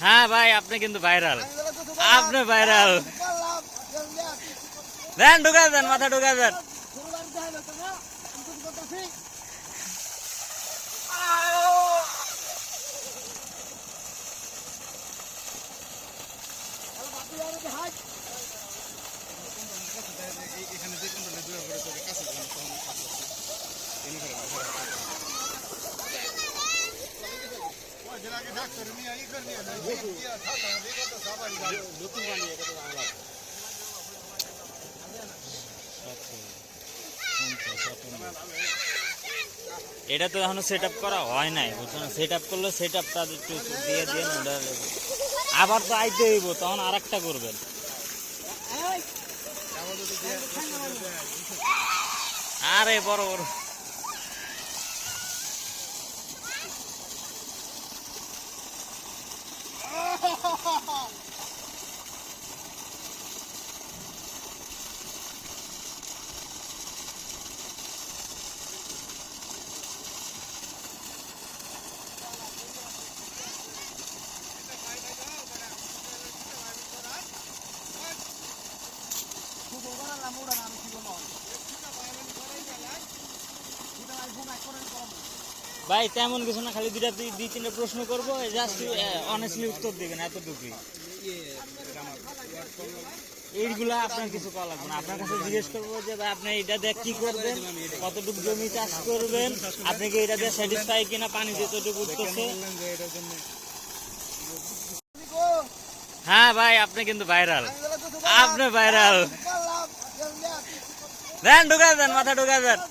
হ্যাঁ ভাই, আপনি কিন্তু ভাইরাল। আপনি ভাইরাল। দেন, ঢুকা দেন, মাথা ঢুকা দেন। এটা তো এখনো সেট আপ করা হয় নাই, বুঝছেন? সেট আপ করলে সেট আপটা একটু দিয়ে দিয়ে আবার তো আইতে হইব, তখন আর একটা করবেন। আরে বড় বড় ভাই, তেমন কিছু না, খালি দুই তিনটা প্রশ্ন করবো, জাস্ট অনেস্টলি উত্তর দিবেন, এতটুকুই। এইগুলা আপনার কিছু করা লাগবে না। আপনার কাছে জিজ্ঞেস করবো যে ভাই, আপনি এটা দিয়ে কি করবেন, কতটুকু জমি চাষ করবেন, আপনি কি এটা দিয়ে স্যাটিসফাই কিনা, পানি যতটুকু উঠতেছে। হ্যাঁ ভাই, আপনি কিন্তু ভাইরাল। আপনি ভাইরাল। দেন, ঢুকা দেন, মাথা ঢুকা দেন।